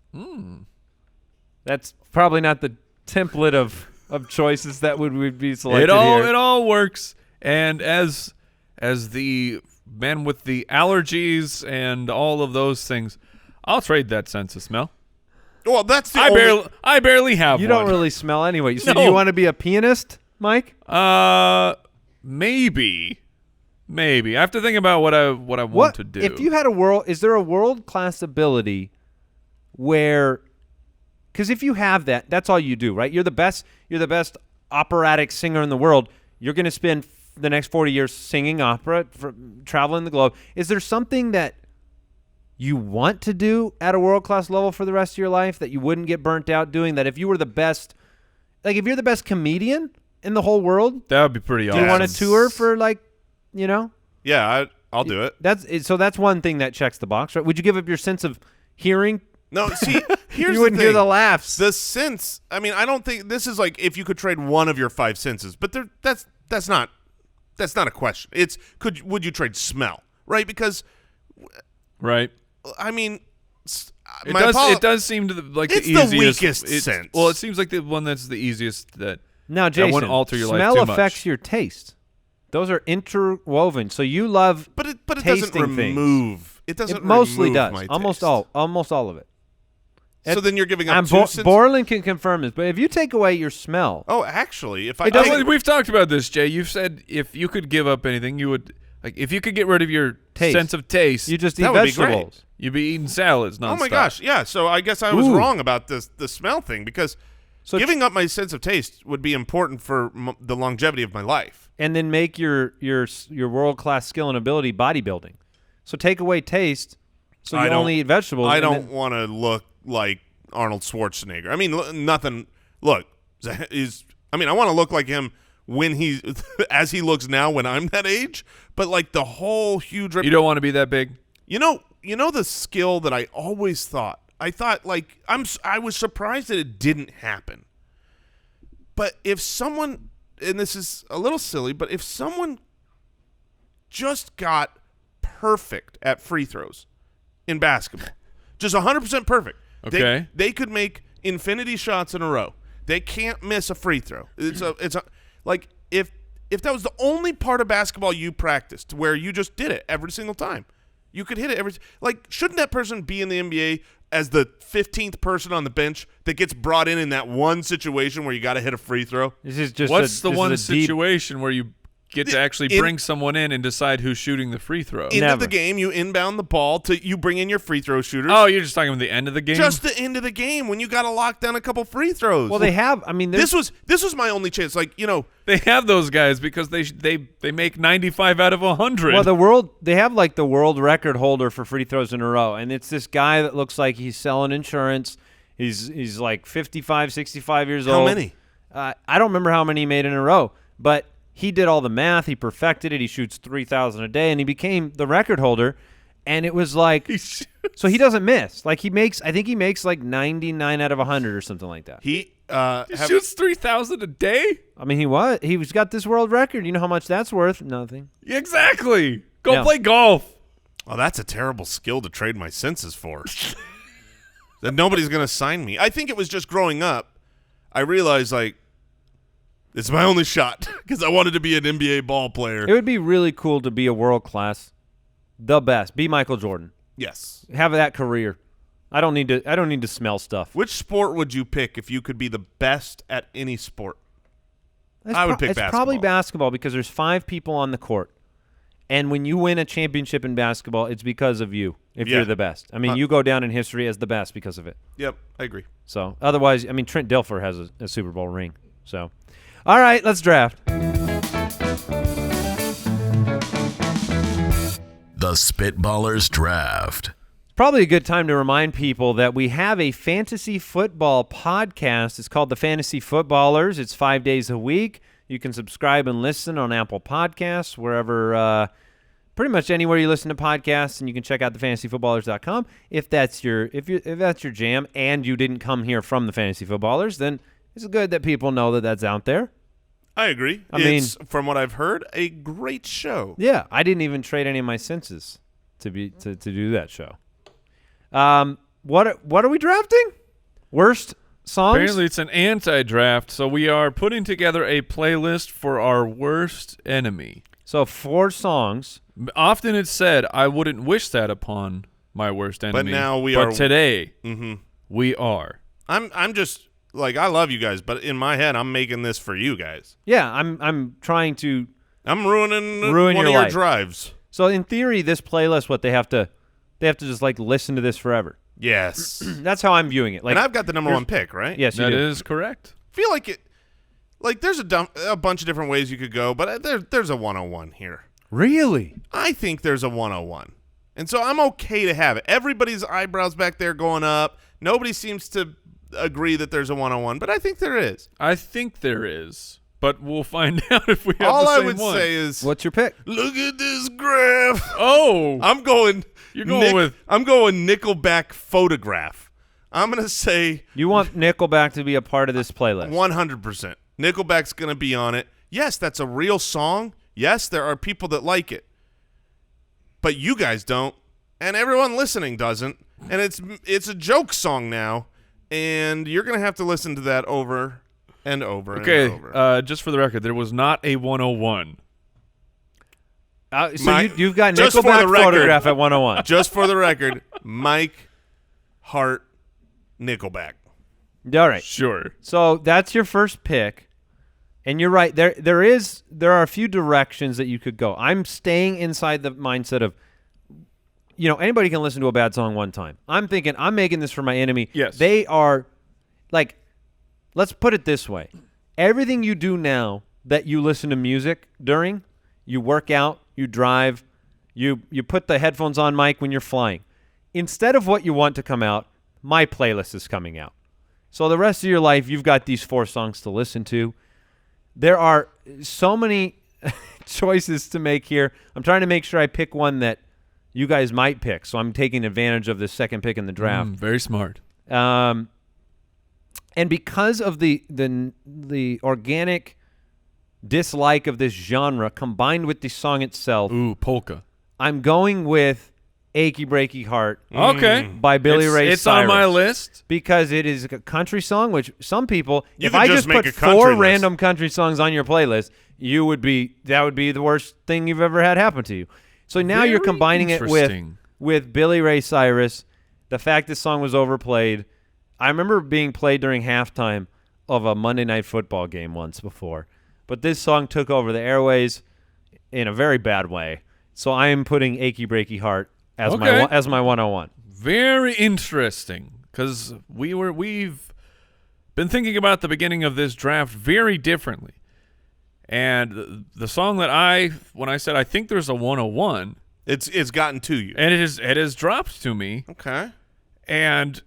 That's probably not the template of choices that would be selected here. It all works. And as the man with the allergies and all of those things, I'll trade that sense of smell. Well, that's the I barely have You one. don't really smell anyway. So do No. you want to be a pianist, Mike? Maybe. I have to think about what I want to do. If you had is there a world-class ability where, because if you have that, that's all you do, right? You're the best operatic singer in the world. You're going to spend the next 40 years singing opera, traveling the globe. Is there something that you want to do at a world-class level for the rest of your life that you wouldn't get burnt out doing? That if you were the best, like if you're the best comedian in the whole world, that would be pretty do awesome. you want to tour for Yeah, I'll do it. That's one thing that checks the box, right? Would you give up your sense of hearing? No, see, here's You wouldn't the hear thing. the laughs. The sense. I mean, I don't think this is like if you could trade one of your 5 senses, but that's not a question. It's would you trade smell, right? Because Right. I mean, It does seem to like It's the the easiest. weakest sense. Well, it seems like the one that's the easiest that. Now, That Jason, wouldn't alter your life smell too much. affects your taste. Those are interwoven. So you love but it doesn't tasting things. remove. It doesn't. It mostly remove does. my Almost taste. all of it. So then you're giving up And 2 senses. Borland can confirm this, but if you take away your smell, Oh, actually, if I It doesn't- take- We've talked about this, Jay. You've said if you could give up anything, you would like if you could get rid of your Taste. sense of taste. you just eat That would be great. vegetables. you'd be eating salads nonstop. oh my gosh, yeah. So I guess I was Ooh. wrong about the smell thing because So giving up my sense of taste would be important for the longevity of my life. and then make your world-class skill and ability bodybuilding. So take away taste, so I you don't- only eat vegetables. I and don't then- want to look like Arnold Schwarzenegger. I mean, nothing. Look, I want to look like him when he, as he looks now when I'm that age. But like the whole huge. You don't want to be that big. You know the skill that I always thought. I thought like I was surprised that it didn't happen. But if someone, and this is a little silly, but if someone just got perfect at free throws in basketball, just 100% perfect, Okay. they could make infinity shots in a row. They can't miss a free throw. It's a like if that was the only part of basketball you practiced where you just did it every single time, You could hit it every – like, shouldn't that person be in the NBA as the 15th person on the bench that gets brought in that one situation where you got to hit a free throw? This is just What's the this one is a deep- situation where you get to actually bring someone in and decide who's shooting the free throw? End Never. of the game, you inbound the ball to you bring in your free throw shooters. Oh, you're just talking about the end of the game? Just the end of the game when you got to lock down a couple free throws. Well, they have. I mean, this was my only chance. Like, you know, They have those guys because they make 95 out of 100. well, they have like the world record holder for free throws in a row, and it's this guy that looks like he's selling insurance. He's like 55, 65 years old. how many? I don't remember how many he made in a row, but he did all the math. He perfected it. He shoots 3,000 a day, and he became the record holder. And it was like, so he doesn't miss. Like I think he makes like 99 out of 100 or something like that. He shoots 3,000 a day? I mean, he's got this world record. You know how much that's worth? Nothing. Exactly. Go Yeah. play golf. Oh, that's a terrible skill to trade my senses for. That nobody's going to sign me. I think it was just growing up. I realized, like, it's my only shot because I wanted to be an NBA ball player. It would be really cool to be a world class, the best. Be Michael Jordan. Yes. Have that career. I don't need to smell stuff. Which sport would you pick if you could be the best at any sport? I would pick It's probably basketball. basketball because there's 5 people on the court. And when you win a championship in basketball, it's because of you if Yeah. you're the best. I mean, you go down in history as the best because of it. Yep, I agree. So otherwise, I mean, Trent Dilfer has a Super Bowl ring. So, all right, let's draft. The Spitballers Draft. Probably a good time to remind people that we have a fantasy football podcast. It's called the Fantasy Footballers. It's 5 days a week. You can subscribe and listen on Apple Podcasts, wherever, pretty much anywhere you listen to podcasts, and you can check out thefantasyfootballers.com. If that's your jam, and you didn't come here from the Fantasy Footballers, then it's good that people know that that's out there. I agree. I mean, it's, from what I've heard, a great show. Yeah, I didn't even trade any of my senses to do that show. What are we drafting? Worst songs? Apparently it's an anti-draft, so we are putting together a playlist for our worst enemy. So 4 songs. Often it's said, I wouldn't wish that upon my worst enemy. now we but are- today, Mm-hmm. we are. I'm just like, I love you guys, but in my head, I'm making this for you guys. Yeah, I'm trying to. I'm ruining Ruin one your of your life. drives. So in theory, this playlist, what they have to just like listen to this forever. Yes. That's how I'm viewing it. Like, and I've got the number one pick, right? yes, you That do. is correct. Feel like it. Like there's a bunch of different ways you could go, but there's a 101 here. Really? I think there's a 101. And so I'm okay to have it. Everybody's eyebrows back there going up. Nobody seems to agree that there's a 101, but I think there is. I think there is, but we'll find out if we have All the I same would one. say is, What's your pick? look at this graph. Oh, I'm going. You're going with- I'm going Nickelback Photograph. I'm going to say You want Nickelback to be a part of this playlist? 100%. Nickelback's going to be on it. Yes, that's a real song. Yes, there are people that like it. But you guys don't, and everyone listening doesn't. And it's a joke song now, and you're going to have to listen to that over and over and over. okay. Just for the record, there was not a 101. So Mike, you've got just for Nickelback the record. Photograph at 101. Just for the record, Mike Hart Nickelback. All right. Sure. So that's your first pick, and you're right. There are a few directions that you could go. I'm staying inside the mindset of, anybody can listen to a bad song one time. I'm thinking I'm making this for my enemy. Yes. They are, like, let's put it this way: everything you do now that you listen to music during, you work out, you drive, you put the headphones on, Mike, when you're flying. Instead of what you want to come out, my playlist is coming out. So the rest of your life, you've got these 4 songs to listen to. There are so many choices to make here. I'm trying to make sure I pick one that you guys might pick. So I'm taking advantage of the second pick in the draft. Very smart. And because of the organic dislike of this genre combined with the song itself, Ooh, polka. I'm going with Achy Breaky Heart Okay. by Billy Ray It's Cyrus. on my list. Because it is a country song, which some people, You if could I just just make put a country 4 list. random country songs on your playlist, that would be the worst thing you've ever had happen to you. So now you're Very combining it with interesting. with Billy Ray Cyrus. The fact this song was overplayed. I remember being played during halftime of a Monday Night Football game once before. But this song took over the airways in a very bad way. So I am putting Achy Breaky Heart as my 101. Very interesting, because we've been thinking about the beginning of this draft very differently. And the song that when I said I think there's a 101, it's gotten to you. and it has dropped to me. Okay. And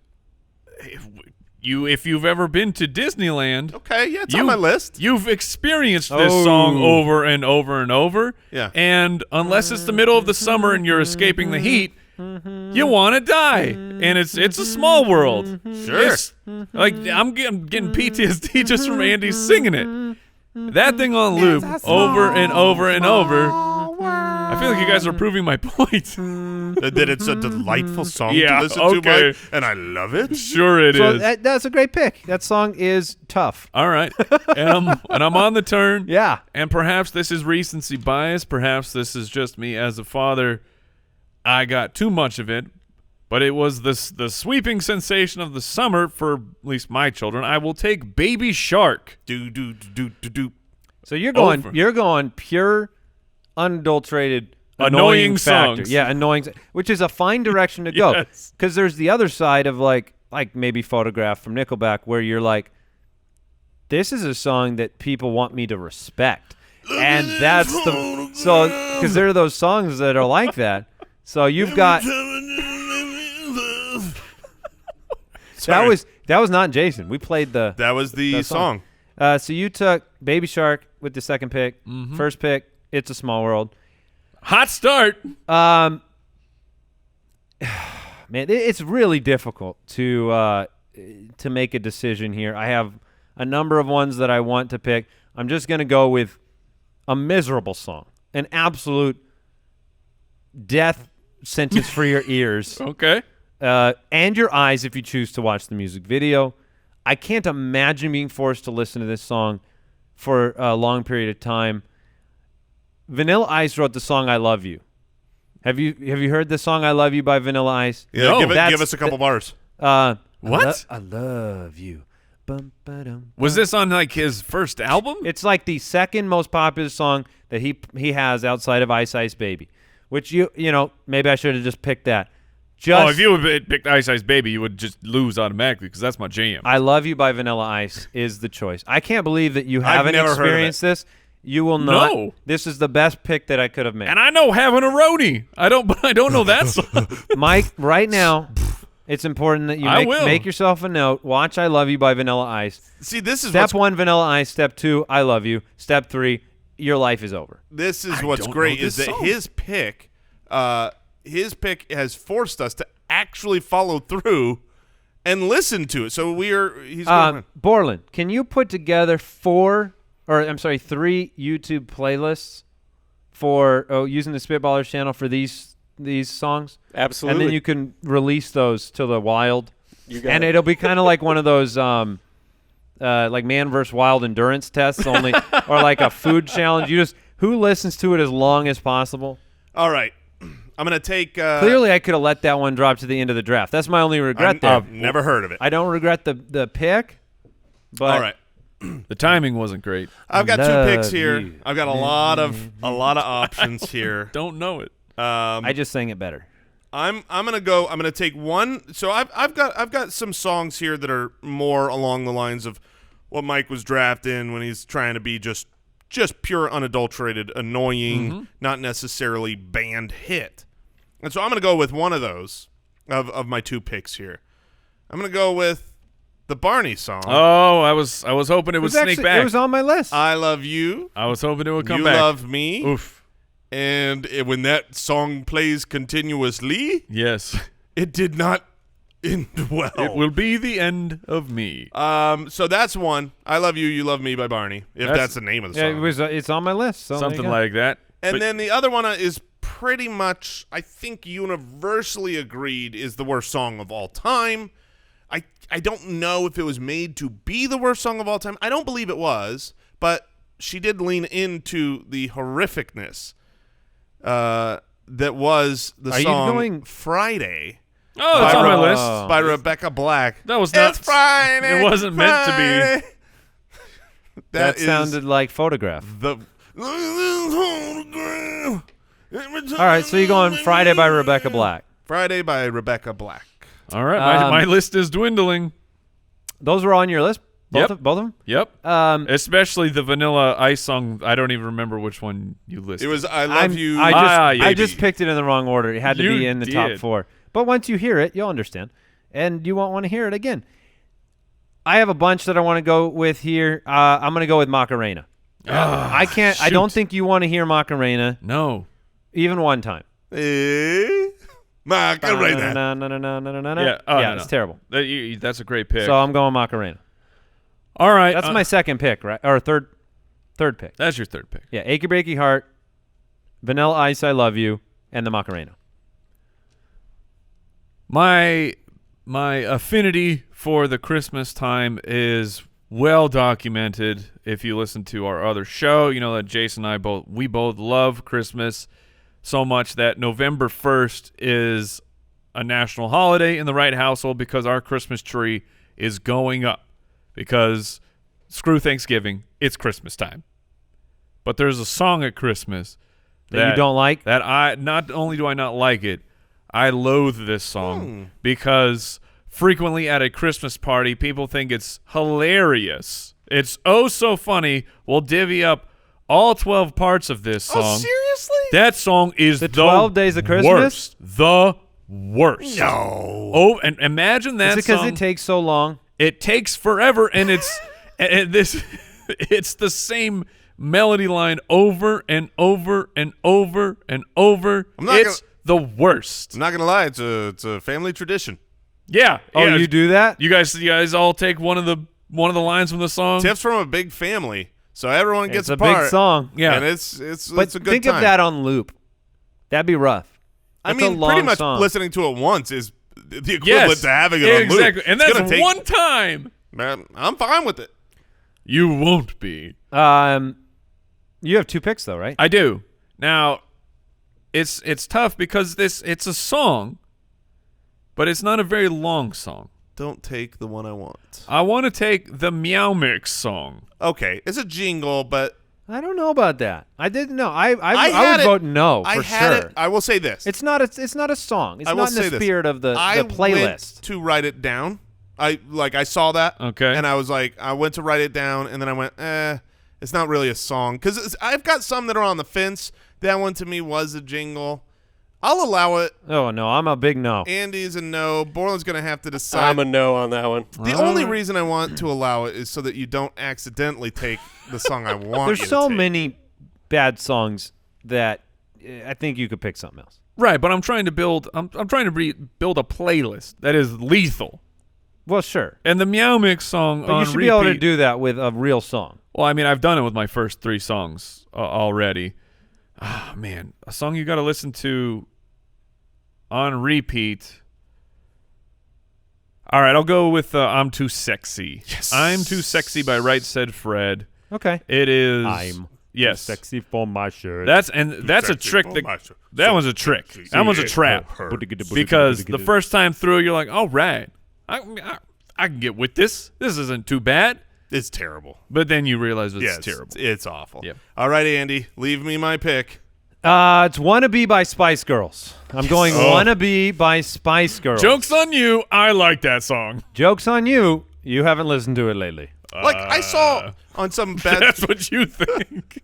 if you've ever been to Disneyland, Okay, yeah, it's on my list. You've experienced this song over and over and over. Yeah. And unless it's the middle of the summer and you're escaping the heat, you want to die. And it's a small world. Sure. Like I'm getting PTSD just from Andy singing it. That thing on loop over and over and over. I feel like you guys are proving my point. That it's a delightful song to Yeah, listen okay. to, Mike, and I love it. Sure it is. That's a great pick. That song is tough. All right. And I'm on the turn. Yeah. And perhaps this is recency bias. Perhaps this is just me as a father. I got too much of it. But it was the sweeping sensation of the summer for at least my children. I will take Baby Shark. Do. So you're going Over. you're going pure, unadulterated, Annoying factor. songs. Yeah, annoying, which is a fine direction to go. Yes. Because there's the other side of like maybe Photograph from Nickelback, where you're like, this is a song that people want me to respect, and that's because there are those songs that are like that. So you've got that was not Jason. We played That was the song. So you took Baby Shark with the second pick. First pick, It's a Small World. Hot start. Man, it's really difficult to make a decision here. I have a number of ones that I want to pick. I'm just going to go with a miserable song, an absolute death sentence for your ears. Okay. And your eyes if you choose to watch the music video. I can't imagine being forced to listen to this song for a long period of time. Vanilla Ice wrote the song "I Love You." Have you heard the song "I Love You" by Vanilla Ice? Yeah, No. give us a couple bars. What? I love you. Bum, ba-dum, Was this on like his first album? It's like the second most popular song that he has outside of Ice Ice Baby, which you know maybe I should have just picked that. If you had picked Ice Ice Baby, you would just lose automatically because that's my jam. I Love You by Vanilla Ice is the choice. I can't believe that you haven't never heard of experienced this. You will not. No. This is the best pick that I could have made. And I know Having a Roadie. I don't know that song. Mike, right now, it's important that you make yourself a note. Watch "I Love You" by Vanilla Ice. See, this is Step 1, Vanilla Ice. Step 2, "I Love You." Step 3, your life is over. This is I what's don't great know is this that song. his pick has forced us to actually follow through and listen to it. So he's going. Borland, can you put together 3 YouTube playlists for using the Spitballers channel for these songs? Absolutely. And then you can release those to the wild. You got And it. it'll be kind of like one of those like man versus wild endurance tests only or like a food challenge. Who listens to it as long as possible? All right. I'm going to take Clearly I could have let that one drop to the end of the draft. That's my only regret there. I've never heard of it. I don't regret the pick. But All right. The timing wasn't great. I've got Love 2 picks here. you. I've got a lot of options here. Don't know it. I just sang it better. I'm gonna take one. So I've got some songs here that are more along the lines of what Mike was drafting when he's trying to be just pure unadulterated, annoying, not necessarily band hit. And so I'm gonna go with one of those of my 2 picks here. I'm gonna go with the Barney song. Oh, I was hoping it would sneak back. It was on my list. I love you. I was hoping it would come You back. love me. Oof. And when that song plays continuously, Yes. it did not end well. It will be the end of me. So that's one. I Love You, You Love Me by Barney, if that's the name of the Yeah, song. it's on my list. So there you Something go. like that. And But- then the other one is pretty much, I think, universally agreed is the worst song of all time. I don't know if it was made to be the worst song of all time. I don't believe it was, but she did lean into the horrificness. that was the Are you song going- Friday Oh, it's on my list. by Rebecca Black. That was not. It's Friday. It wasn't meant to be. Friday. That is sounded like Photograph. the. All right, so you're going Friday by Rebecca Black. Friday by Rebecca Black. All right, my Um, list is dwindling. Those were on your list? Both Yep. of them? Yep. Um, Especially the Vanilla Ice song. I don't even remember which one you listed. It was I Love You. I Baby. just picked it in the wrong order. It had to You be in the top did. 4. But once you hear it, you'll understand. And you won't want to hear it again. I have a bunch that I want to go with here. I'm going to go with Macarena. I can't. I don't shoot. think you want to hear Macarena No. even one time. Macarena. Yeah. Oh, yeah, no, it's no. terrible. That's a great pick. So I'm going Macarena. All right. That's my second pick, right? Or third pick. That's your third pick. Yeah, Achy Breaky Heart, Vanilla Ice, I Love You, and the Macarena. My affinity for the Christmas time is well documented. If you listen to our other show, you know that Jason and I both love Christmas so much that November 1st is a national holiday in the Wright household because our Christmas tree is going up. Because screw Thanksgiving, it's Christmas time. But there's a song at Christmas That you don't like? That not only do I not like it, I loathe this song because frequently at a Christmas party, people think it's hilarious. It's oh so funny. We'll divvy up all 12 parts of this song. Oh, seriously? That song is The 12 Days of Christmas? worst. The worst. No. Oh, and imagine that Is it because song. it takes so long? It takes forever, and it's it's the same melody line over and over and over and over. It's the worst. I'm not gonna lie, it's a family tradition. Yeah. Oh, yeah. you do that? You guys all take one of the lines from the song. Tips from a big family, so everyone gets It's a a part. big song. Yeah. and it's But a good think time. of that on loop. That'd be rough. I That's a mean, long pretty much song. listening to it once is the equivalent Yes, to having it on loop. exactly, and It's that's gonna take- one time. Man, I'm fine with it. You won't be. You have 2 picks though, right? I do. Now, it's tough because it's a song, but it's not a very long song. Don't take the one I want. I want to take the Meow Mix song. Okay, it's a jingle, but I don't know about that. I didn't know. I had would it- vote no I for had sure. it. I will say this. It's not a song. It's I will not in say the this. spirit of the I playlist. went to write it down. I saw that. Okay. And I was like, I went to write it down, and then I went, it's not really a song because I've got some that are on the fence. That one to me was a jingle. I'll allow it. Oh no, I'm a big no. Andy's a no. Borland's gonna have to decide. I'm a no on that one. The only reason I want to allow it is so that you don't accidentally take the song I want. There's you to so take. many bad songs that I think you could pick something else. Right, but I'm trying to build. I'm trying to build a playlist that is lethal. Well, sure, And the Meow Mix song but on you should be able to repeat- do that with a real song. Well, I mean, I've done it with my first 3 songs already. Ah, man, a song you got to listen to on repeat. All right, I'll go with I'm Too Sexy. Yes. I'm Too Sexy by Right Said Fred. Okay. It is. I'm yes. sexy for my shirt. That's a trick. That one's a trick. That one's a trap. Because the first time through, you're like, all right, I can get with this. This isn't too bad. It's terrible. But then you realize it's Yeah, terrible. It's awful. Yep. All right, Andy, leave me my pick. It's "Wannabe" by Spice Girls. I'm going Oh. "Wannabe" by Spice Girls. Joke's on you. I like that song. Joke's on you. You haven't listened to it lately. Like I saw on some bad That's what you think.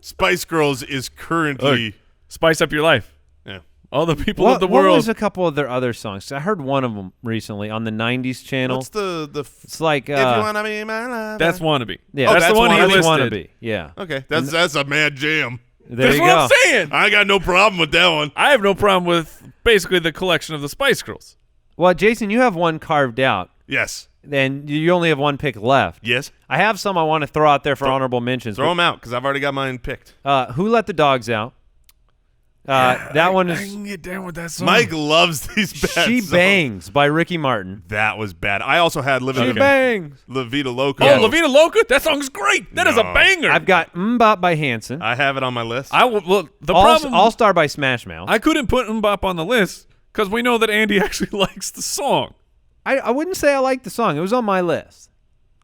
Spice Girls is currently Look, spice up your life. yeah. All the people What, of the what world. was a couple of their other songs? I heard one of them recently on the '90s channel. What's the It's like if you wanna be my lover? That's Wannabe. yeah, Oh, that's the that's one he Wannabe. that's listed. "Wannabe." Yeah, okay. That's a mad jam. there That's you what go. I'm saying. I got no problem with that one. I have no problem with basically the collection of the Spice Girls. Well, Jason, you have one carved out, Yes. and you only have one pick left. Yes. I have some I want to throw out there for honorable mentions. Throw them out because I've already got mine picked. Who Let the Dogs Out? That one I is can get down with that song. Mike loves these bad She songs. Bangs by Ricky Martin. That was bad. I also had She Bangs. La Vida Loca. Oh, La Vida Loca? That song's great. That is a No. banger. I've got Mbop by Hanson. I have it on my list. The problem, All Star by Smash Mouth. I couldn't put Mbop on the list because we know that Andy actually likes the song. I wouldn't say I liked the song. It was on my list.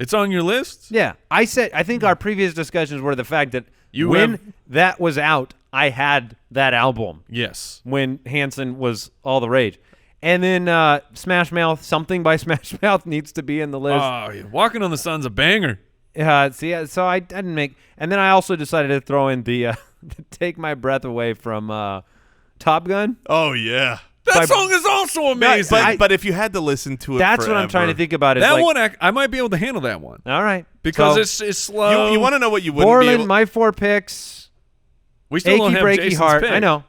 It's on your list? Yeah. I think our previous discussions were the fact that You when have- that was out, I had that album Yes. when Hanson was all the rage. And then Smash Mouth, something by Smash Mouth needs to be in the list. Oh, yeah. Walking on the Sun's a banger. So I didn't make – and then I also decided to throw in the Take My Breath Away from Top Gun. Oh, yeah. That song is also amazing. But if you had to listen to it That's what I'm trying to forever- think about. Is that like, one, I might be able to handle that one all right. because So, it's slow. You want to know what you wouldn't be Borland, able... my 4 picks, we still don't Achy have Breaky Jason's Heart. pick. I know.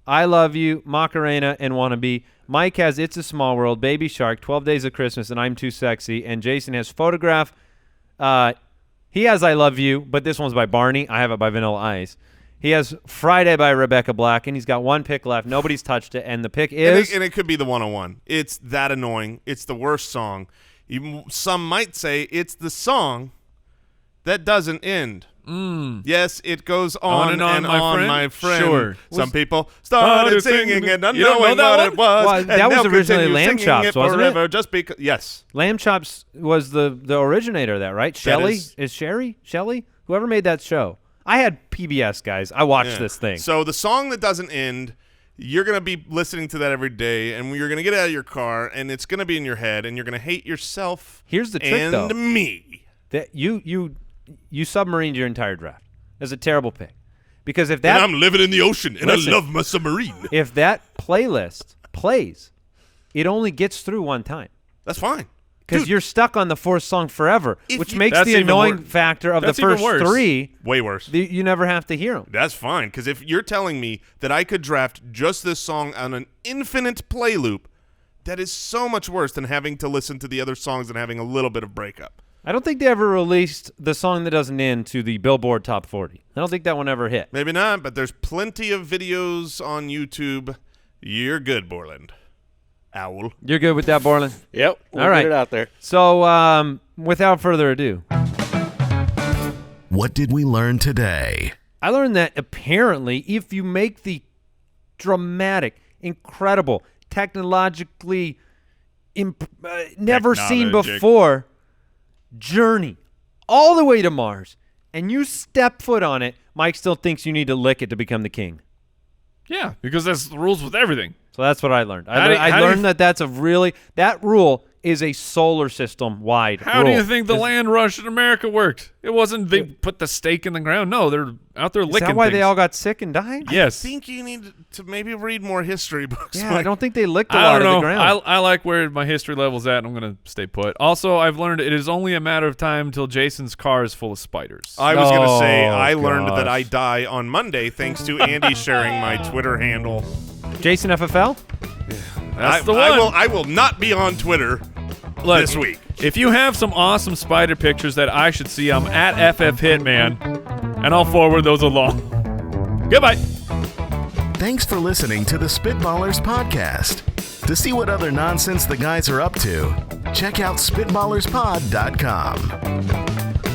I Love You, Macarena, and Wannabe. Mike has It's a Small World, Baby Shark, 12 Days of Christmas, and I'm Too Sexy. And Jason has Photograph. He has I Love You, but this one's by Barney. I have it by Vanilla Ice. He has Friday by Rebecca Black, and he's got 1 pick left. Nobody's touched it, and the pick is... And it could be the 101. It's that annoying. It's the worst song. Some might say it's the song that doesn't end. Yes, it goes on and on, my friend. Sure. Some people started singing it, not You don't knowing know that what one? it was. Well, and that was now originally continue Lamb singing Chops, it wasn't it? forever just because. Yes. Lamb Chops was the originator of that, right? Shelley? Is Sherry? Shelley? Whoever made that show. I had PBS, guys. I watched this thing. So the song that doesn't end, you're going to be listening to that every day, and you're going to get out of your car, and it's going to be in your head, and you're going to hate yourself. Here's the trick, and though. me. That you submarined your entire draft. That's a terrible pick. Because if that And I'm living in the ocean, and Listen. I love my submarine. if that playlist plays, it only gets through one time. That's fine. Because Dude, you're stuck on the 4th song forever, If which you- makes That's the even annoying wor- factor of that's the even first worse. 3. way worse. You never have to hear them. That's fine, because if you're telling me that I could draft just this song on an infinite play loop, that is so much worse than having to listen to the other songs and having a little bit of breakup. I don't think they ever released the song that doesn't end to the Billboard Top 40. I don't think that one ever hit. Maybe not, but there's plenty of videos on YouTube. You're good, Borland. Owl. You're good with that, Borland? Yep. We'll All right. get it out there. So, without further ado, What did we learn today? I learned that apparently if you make the dramatic, incredible, technologically never seen Technologic. before journey all the way to Mars and you step foot on it, Mike still thinks you need to lick it to become the king. Yeah, because that's the rules with everything. So that's what I learned. How do you- I how do you- learned that that's a really – that rule is a solar system wide How rule. do you think the Is- land rush in America worked? It wasn't they put the stake in the ground. No, they're out there Is licking that why they things. all got sick and died? Yes. I think you need to maybe read more history books. Yeah, I Mike. don't think they licked a I lot don't of know. the ground. I like where my history level's at, and I'm going to stay put. Also, I've learned it is only a matter of time until Jason's car is full of spiders. I was going to say Oh, I learned that gosh. I die on Monday thanks to Andy sharing my Twitter handle. Jason FFL? That's the one. I will not be on Twitter Look, this week. If you have some awesome spider pictures that I should see, I'm at FF Hitman, and I'll forward those along. Goodbye. Thanks for listening to the Spitballers podcast. To see what other nonsense the guys are up to, check out SpitballersPod.com.